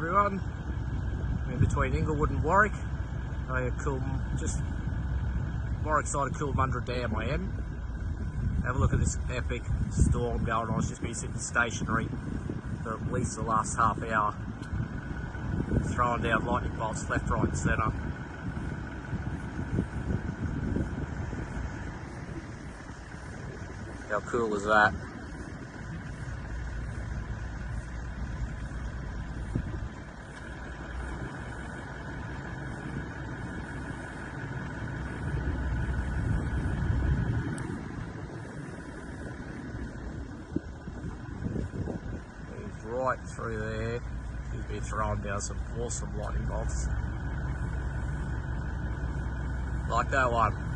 everyone. I'm in between Inglewood and Warwick. Just Warwick side of Coolmundra Dam I am. Have a look at this epic storm going on. It's just been sitting stationary for at least the last half hour, throwing down lightning bolts left, right and centre. How cool is that? He's right through there. He's been throwing down some awesome lightning bolts. Like that one.